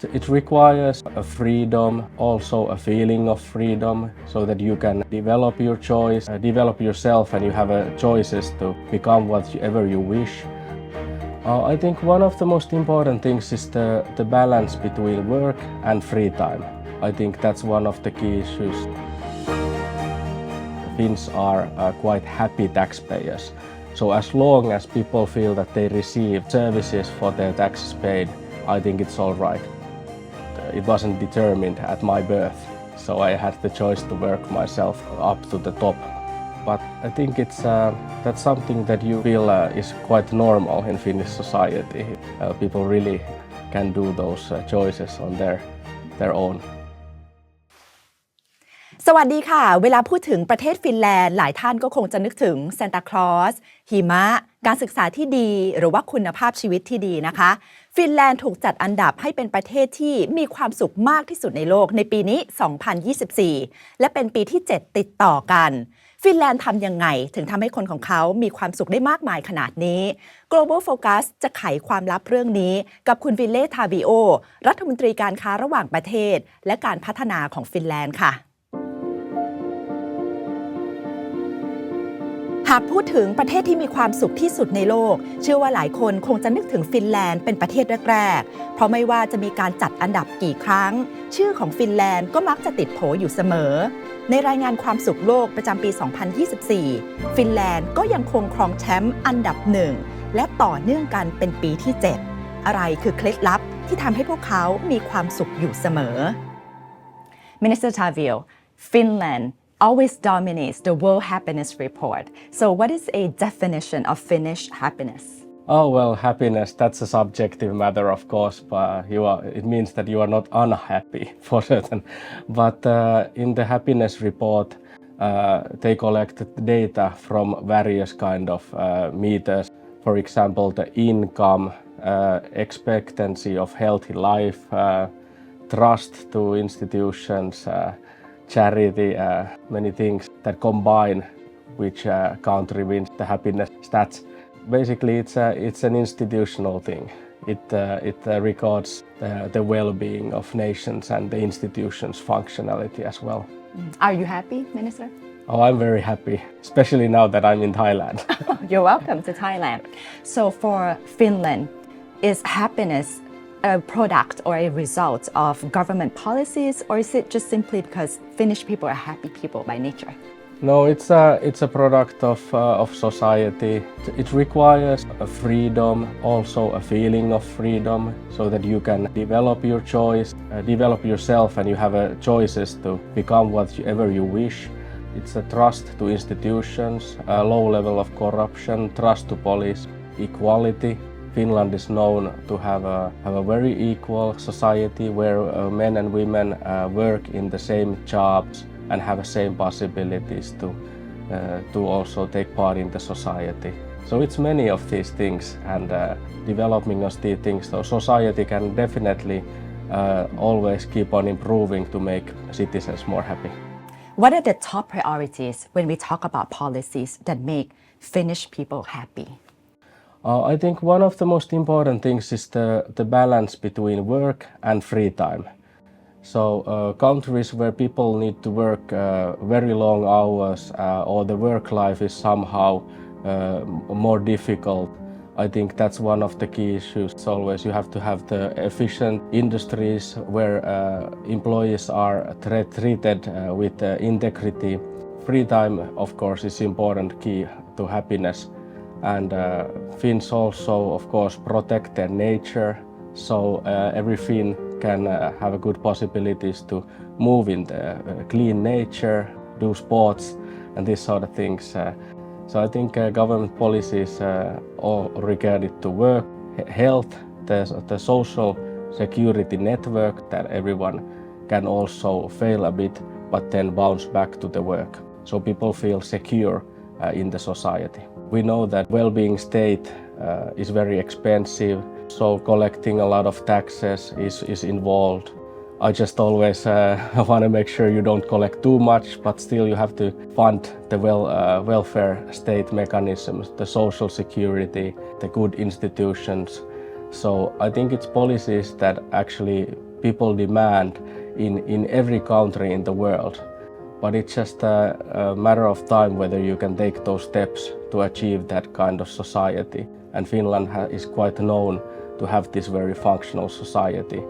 It requires a freedom, also a feeling of freedom, so that you can develop your choice, develop yourself, and you have choices to become whatever you wish. I think one of the most important things is the balance between work and free time. I think that's one of the key issues. Finns are quite happy taxpayers. So as long as people feel that they receive services for their taxes paid, I think it's all right. It wasn't determined at my birth, so I had the choice to work myself up to the top. But I think that's something that you feel is quite normal in Finnish society. People really can do those choices on their own. สวัสดีค่ะเวลาพูดถึงประเทศฟินแลนด์หลายท่านก็คงจะนึกถึงซานตาคลอสหิมะการศึกษาที่ดีหรือว่าคุณภาพชีวิตที่ดีนะคะฟินแลนด์ถูกจัดอันดับให้เป็นประเทศที่มีความสุขมากที่สุดในโลกในปีนี้ 2024 และเป็นปีที่ 7 ติดต่อกันฟินแลนด์ทำยังไงถึงทำให้คนของเขามีความสุขได้มากมายขนาดนี้ Global Focus จะไขความลับเรื่องนี้กับคุณวิลเล่ทาบิโอรัฐมนตรีการค้าระหว่างประเทศและการพัฒนาของฟินแลนด์ค่ะหากพูดถึงประเทศที่มีความสุขที่สุดในโลกเชื่อว่าหลายคนคงจะนึกถึงฟินแลนด์เป็นประเทศแรกๆเพราะไม่ว่าจะมีการจัดอันดับกี่ครั้งชื่อของฟินแลนด์ก็มักจะติดโผอยู่เสมอในรายงานความสุขโลกประจำปี 2024 ฟินแลนด์ก็ยังคงครองแชมป์อันดับ1และต่อเนื่องกันเป็นปีที่ 7 อะไรคือเคล็ดลับที่ทำให้พวกเขามีความสุขอยู่เสมอ Minister Tavio, Finland always dominates the World Happiness Report. So what is a definition of Finnish happiness? Oh, well, happiness, that's a subjective matter, of course, but it means that you are not unhappy for certain. But in the happiness report, they collect data from various kind of meters. For example, the income, expectancy of healthy life, trust to institutions, charity, many things that combine which country wins the happiness stats. Basically, it's an institutional thing. It records the well-being of nations and the institutions' functionality as well. Are you happy, Minister? Oh, I'm very happy, especially now that I'm in Thailand. You're welcome to Thailand. So for Finland, is happiness a product or a result of government policies, or is it just simply because Finnish people are happy people by nature? No, it's a product of society. It requires a freedom, also a feeling of freedom, so that you can develop your choice, develop yourself, and you have choices to become whatever you wish. It's a trust to institutions, a low level of corruption, trust to police, equality. Finland is known to have a very equal society where men and women work in the same jobs and have the same possibilities to also take part in the society. So it's many of these things, and developing of these things, so society can definitely always keep on improving to make citizens more happy. What are the top priorities when we talk about policies that make Finnish people happy? I think one of the most important things is the balance between work and free time. So countries where people need to work very long hours or the work life is somehow more difficult, I think that's one of the key issues. It's always you have to have the efficient industries where employees are treated with integrity. Free time, of course, is important key to happiness. And Finns also, of course, protect their nature, so every Finn can have good possibilities to move in the clean nature, do sports, and these sort of things. So I think government policies all regarded to work, health, the social security network that everyone can also fail a bit, but then bounce back to the work, so people feel secure in the society. We know that well-being state is very expensive, so collecting a lot of taxes is involved. I just always want to make sure you don't collect too much, but still you have to fund the welfare state mechanisms, the social security, the good institutions. So I think it's policies that actually people demand in every country in the world. But it's just a matter of time whether you can take those steps to achieve that kind of society. And Finland is quite known to have this very functional society.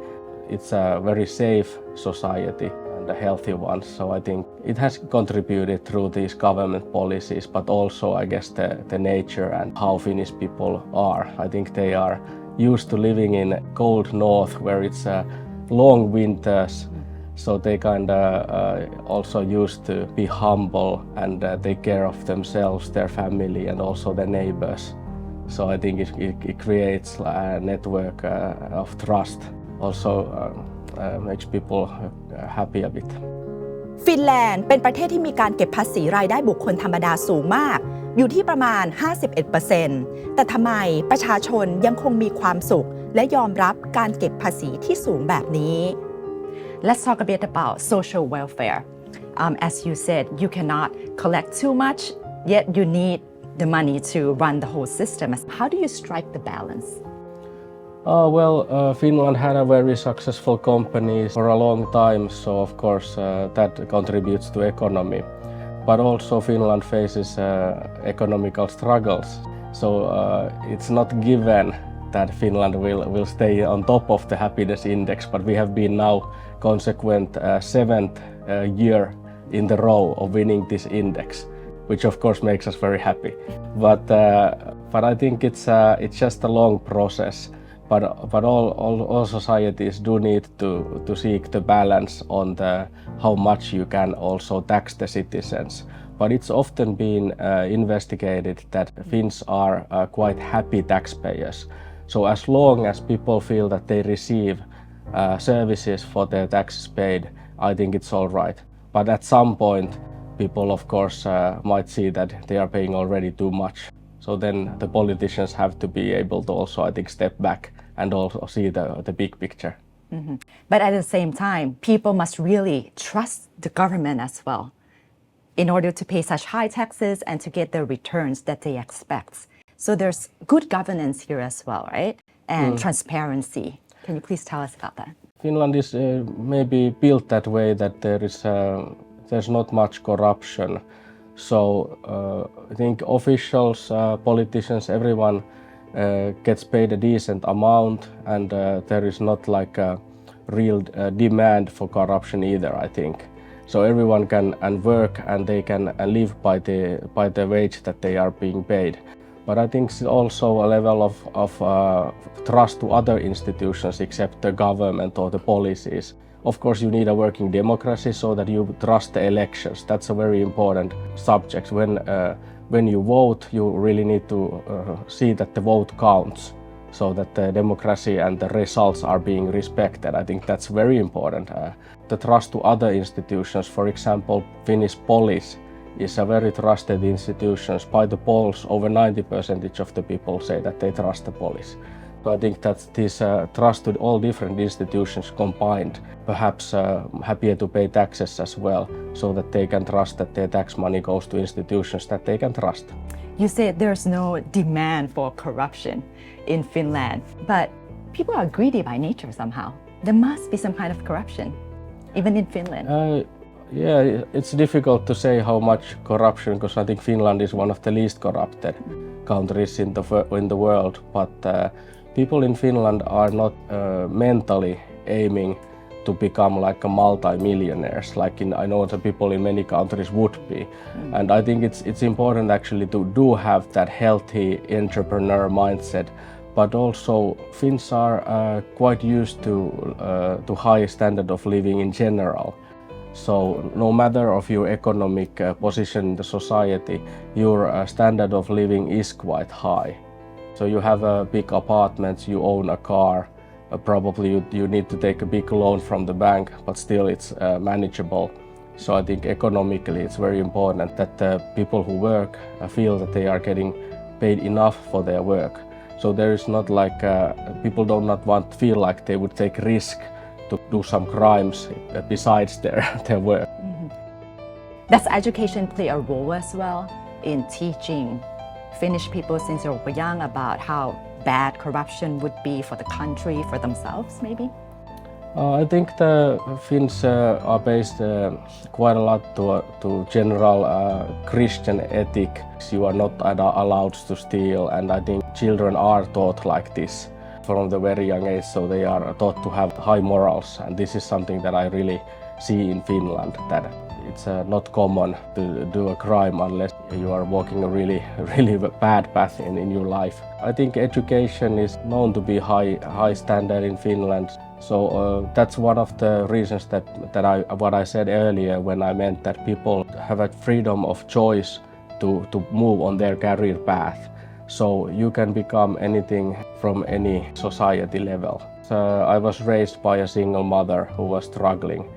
It's a very safe society and a healthy one. So I think it has contributed through these government policies, but also I guess the nature and how Finnish people are. I think they are used to living in cold north where it's long winters. So they kind of also used to be humble and take care of themselves, their family, and also their neighbors. So I think it creates a network of trust. Also makes people happy a bit. ฟินแลนด์เป็นประเทศที่มีการเก็บภาษีรายได้บุคคลธรรมดาสูงมากอยู่ที่ประมาณ 51% แต่ทำไมประชาชนยังคงมีความสุขและยอมรับการเก็บภาษีที่สูงแบบนี้ Let's talk a bit about social welfare. As you said, you cannot collect too much, yet you need the money to run the whole system. How do you strike the balance? Finland had a very successful company for a long time, so of course that contributes to economy. But also Finland faces economical struggles, so it's not given that Finland will stay on top of the happiness index, but we have been now consequent 7th year in the row of winning this index, which of course makes us very happy. But I think it's just a long process. But all societies do need to seek the balance on how much you can also tax the citizens. But it's often been investigated that Finns are quite happy taxpayers. So as long as people feel that they receive services for their taxes paid, I think it's all right. But at some point, people of course might see that they are paying already too much. So then the politicians have to be able to also, I think, step back and also see the big picture. Mm-hmm. But at the same time, people must really trust the government as well in order to pay such high taxes and to get the returns that they expect. So there's good governance here as well, right? And transparency. Can you please tell us about that? Finland is maybe built that way that there's not much corruption. So I think officials, politicians, everyone gets paid a decent amount, and there is not like a real demand for corruption either, I think. So everyone can work and they can live by the wage that they are being paid. But I think it's also a level of trust to other institutions except the government or the policies. Of course, you need a working democracy so that you trust the elections. That's a very important subject. When you vote, you really need to see that the vote counts so that the democracy and the results are being respected. I think that's very important. The trust to other institutions, for example, Finnish police is a very trusted institution. By the polls, over 90% of the people say that they trust the police. So I think that this trust to all different institutions combined, perhaps happier to pay taxes as well, so that they can trust that their tax money goes to institutions that they can trust. You said there's no demand for corruption in Finland, but people are greedy by nature somehow. There must be some kind of corruption, even in Finland. Yeah, it's difficult to say how much corruption, because I think Finland is one of the least corrupted countries in the world. But people in Finland are not mentally aiming to become like a multi-millionaires, like I know the people in many countries would be. And I think it's important actually to have that healthy entrepreneur mindset. But also Finns are quite used to high standard of living in general. So no matter of your economic position in the society, your standard of living is quite high. So you have a big apartment, you own a car, probably you need to take a big loan from the bank, but still it's manageable. So I think economically it's very important that the people who work feel that they are getting paid enough for their work. So there is not like, people do not want to feel like they would take risk to do some crimes besides their work. Mm-hmm. Does education play a role as well in teaching Finnish people since they were young about how bad corruption would be for the country, for themselves maybe? I think the Finns are based quite a lot to general Christian ethic. You are not allowed to steal, and I think children are taught like this from the very young age, so they are taught to have high morals, and this is something that I really see in Finland, that it's not common to do a crime unless you are walking a really bad path in your life. I think education is known to be high standard in Finland. So that's one of the reasons that what I said earlier when I meant that people have a freedom of choice to move on their career path. So you can become anything from any society level. So I was raised by a single mother who was struggling,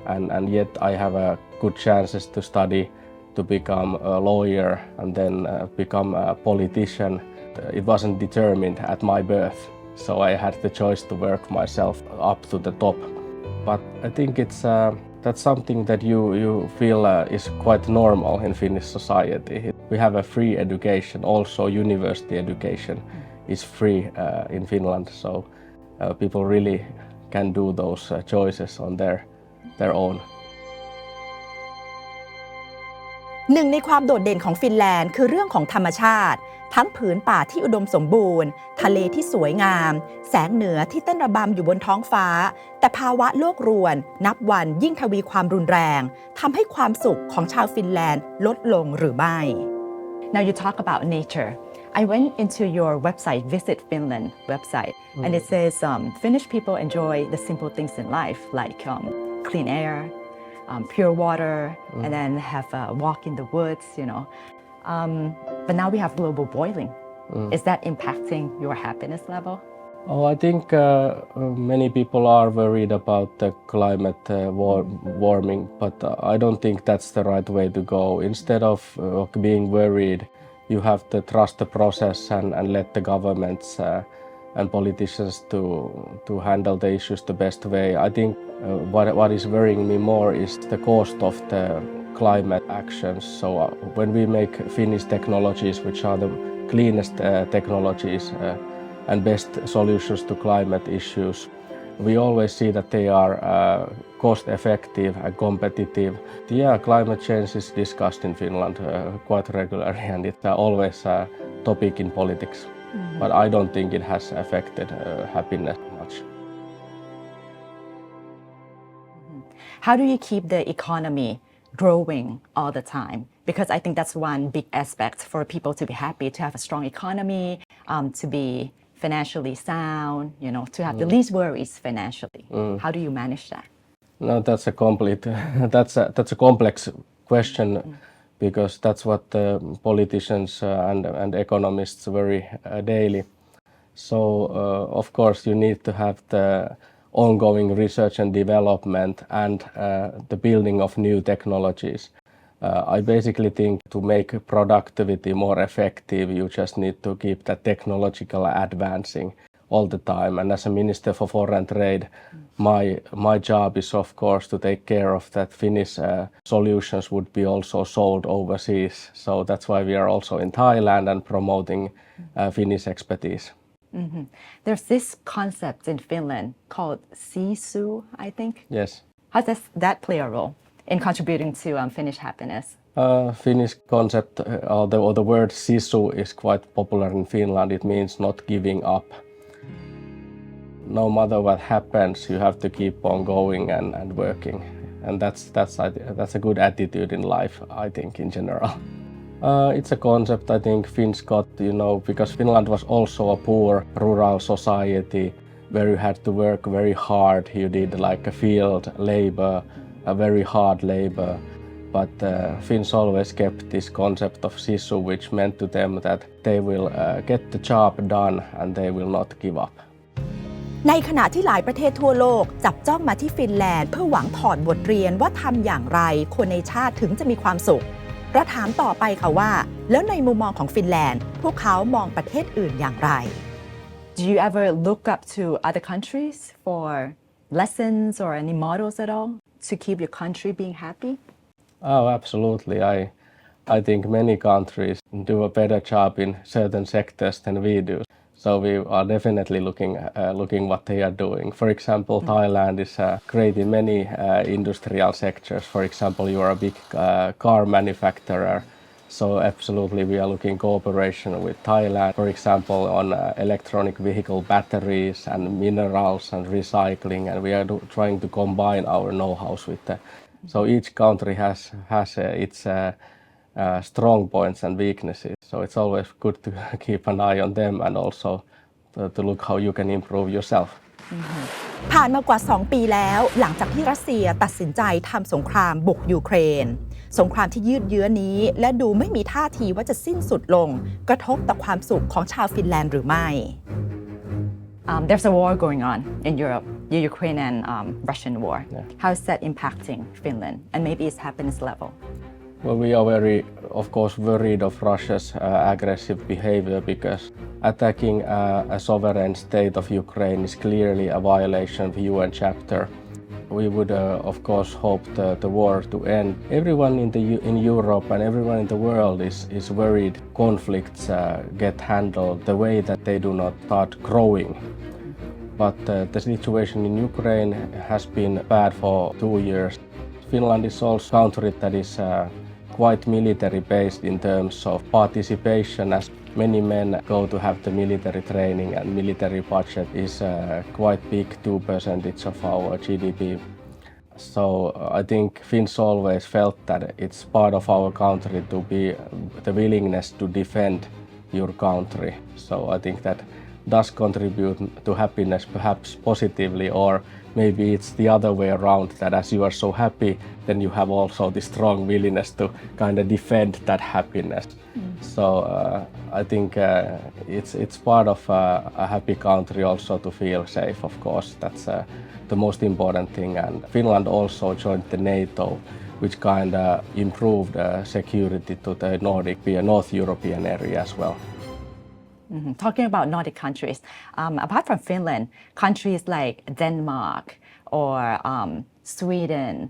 and yet I have a good chances to study, to become a lawyer, and then become a politician. It wasn't determined at my birth. So I had the choice to work myself up to the top. But I think that's something that you feel is quite normal in Finnish society. We have a free education, also university education is free in Finland. So people really can do those choices on their own. หนึ่งในความโดดเด่นของฟินแลนด์คือเรื่องของธรรมชาติทั้งผืนป่าที่อุดมสมบูรณ์ทะเลที่สวยงามแสงเหนือที่เต้นระบำอยู่บนท้องฟ้าแต่ภาวะโลกรวนนับวันยิ่งทวีความรุนแรงทำให้ความสุขของชาวฟินแลนด์ลดลงหรือไม่ Now you talk about nature. I went into your website, Visit Finland website, and it says Finnish people enjoy the simple things in life like clean air, pure water, and then have a walk in the woods, you know. But now we have global boiling. Is that impacting your happiness level? Oh, I think many people are worried about the climate warming, but I don't think that's the right way to go. Instead of being worried, you have to trust the process and let the governments and politicians to handle the issues the best way. I think what is worrying me more is the cost of the climate actions. So when we make Finnish technologies, which are the cleanest technologies and best solutions to climate issues, we always see that they are cost effective and competitive. Yeah, climate change is discussed in Finland quite regularly, and it's always a topic in politics. But I don't think it has affected happiness much. How do you keep the economy growing all the time? Because I think that's one big aspect for people to be happy, to have a strong economy, to be financially sound, you know, to have the least worries financially. How do you manage that? No, that's a complex question because that's what the politicians and economists worry daily. So of course you need to have the ongoing research and development and the building of new technologies. I basically think to make productivity more effective, you just need to keep that technological advancing all the time. And as a Minister for Foreign Trade, my job is of course to take care of that Finnish solutions would be also sold overseas. So that's why we are also in Thailand and promoting Finnish expertise. There's this concept in Finland called Sisu, I think. Yes. How does that play a role in contributing to Finnish happiness? Finnish concept or the word Sisu is quite popular in Finland. It means not giving up. No matter what happens, you have to keep on going and working, and that's a good attitude in life, I think, in general. It's a concept I think Finns got, you know, because Finland was also a poor rural society where you had to work very hard. You did like a field labor, a very hard labor. But Finns always kept this concept of Sisu, which meant to them that they will get the job done and they will not give up. ในขณะที่หลายประเทศทั่วโลกจับจ้องมาที่ฟินแลนด์เพื่อหวังถอดบทเรียนว่าทำอย่างไรคนในชาติถึงจะมีความสุขเราถามต่อไปค่ะว่าแล้วในมุมมองของฟินแลนด์พวกเขามองประเทศอื่นอย่างไร Do you ever look up to other countries for lessons or any models at all to keep your country being happy? Oh, absolutely. I think many countries do a better job in certain sectors than we do. So we are definitely looking what they are doing. For example, Thailand is great in many industrial sectors. For example, you are a big car manufacturer. So absolutely we are looking cooperation with Thailand, for example, on electronic vehicle batteries and minerals and recycling, and we are trying to combine our know-hows with that. So each country has its strong points and weaknesses. So it's always good to keep an eye on them and also to look how you can improve yourself. ผ่านมากว่า 2 ปีแล้วหลังจากที่รัสเซียตัดสินใจทำสงครามบุกยูเครนสงครามที่ยืดเยื้อนี้และดูไม่มีท่าทีว่าจะสิ้นสุดลงกระทบต่อความสุขของชาวฟินแลนด์หรือไม่ There's a war going on in Europe, the Ukraine and Russian war. Yeah. How is that impacting Finland and maybe its happiness level? Well, we are very, of course, worried of Russia's aggressive behavior because attacking a sovereign state of Ukraine is clearly a violation of UN chapter. We would, of course, hope the war to end. Everyone in Europe and everyone in the world is worried conflicts get handled the way that they do not start growing. But the situation in Ukraine has been bad for 2 years. Finland is also a country that is quite military based in terms of participation, as many men go to have the military training, and military budget is quite big, 2% of our GDP. So I think Finns always felt that it's part of our country to be the willingness to defend your country. So I think that does contribute to happiness perhaps positively, or maybe it's the other way around, that as you are so happy, then you have also the strong willingness to kind of defend that happiness. So I think it's part of a happy country also to feel safe, of course. That's the most important thing. And Finland also joined the NATO, which kind of improved security to the North European area as well. Talking about Nordic countries, apart from Finland, countries like Denmark or Sweden,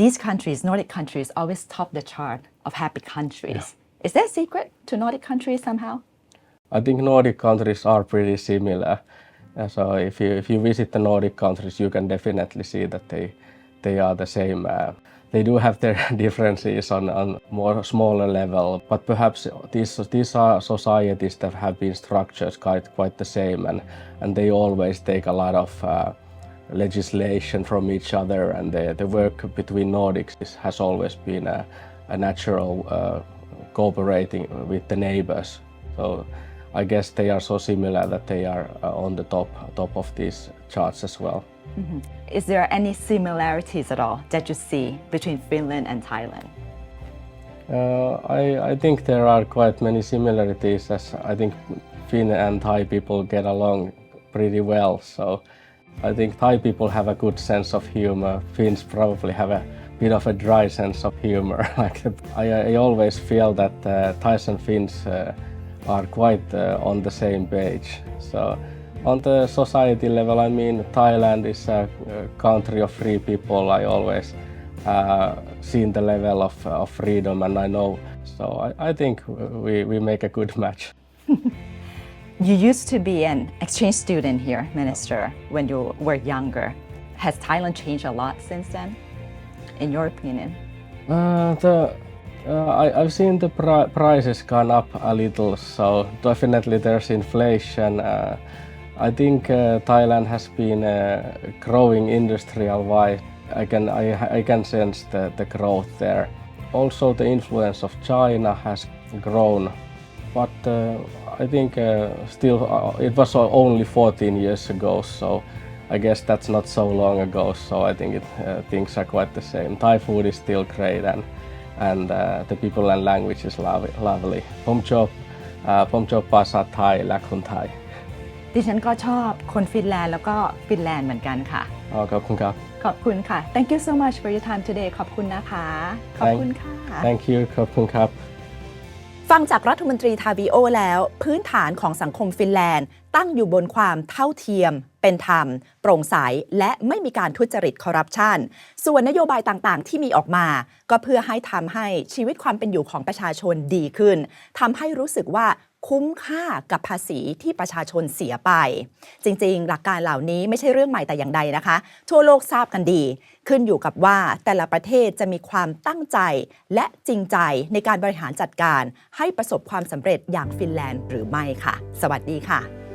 these countries, Nordic countries, always top the chart of happy countries. Yeah. Is there a secret to Nordic countries somehow? I think Nordic countries are pretty similar. So if you visit the Nordic countries, you can definitely see that they are the same. They do have their differences on more smaller level, but perhaps these are societies that have been structured quite the same, and they always take a lot of legislation from each other, and the work between Nordics has always been a natural cooperating with the neighbors. So I guess they are so similar that they are on the top of these charts as well. Is there any similarities at all that you see between Finland and Thailand? I think there are quite many similarities, as I think Finn and Thai people get along pretty well. So I think Thai people have a good sense of humor. Finns probably have a bit of a dry sense of humor. I always feel that Thais and Finns are quite on the same page. So on the society level, I mean, Thailand is a country of free people. I always seen the level of freedom, and I know. So I think we make a good match. You used to be an exchange student here, Minister, when you were younger. Has Thailand changed a lot since then, in your opinion? I've seen the prices gone up a little, so definitely there's inflation. I think Thailand has been growing industrial-wise. I can sense the growth there. Also, the influence of China has grown, but I think still it was only 14 years ago, so I guess that's not so long ago. So I think things are quite the same. Thai food is still great, and the people and language is lovely. ผมชอบภาษาไทยและคนไทย ดิฉันก็ชอบคนฟินแลนด์แล้วก็ฟินแลนด์เหมือนกันค่ะ ขอบคุณครับ ขอบคุณค่ะ Thank you so much for your time today ขอบคุณนะคะ ขอบคุณค่ะ Thank you ขอบคุณครับ ฟังจากรัฐมนตรีทาบิโอแล้วพื้นฐานของสังคมฟินแลนด์ตั้งอยู่บนความเท่าเทียมเป็นธรรมโปร่งใสและไม่มีการทุจริตคอร์รัปชันส่วนนโยบายต่างๆที่มีออกมาก็เพื่อให้ทำให้ชีวิตความเป็นอยู่ของประชาชนดีขึ้นทำให้รู้สึกว่า คุ้มค่ากับภาษีที่ประชาชนเสียไปจริงๆหลักการเหล่านี้ไม่ใช่เรื่องใหม่แต่อย่างใดนะคะทั่วโลกทราบกันดีขึ้นอยู่กับว่าแต่ละประเทศจะมีความตั้งใจและจริงใจในการบริหารจัดการให้ประสบความสำเร็จอย่างฟินแลนด์หรือไม่ค่ะสวัสดีค่ะ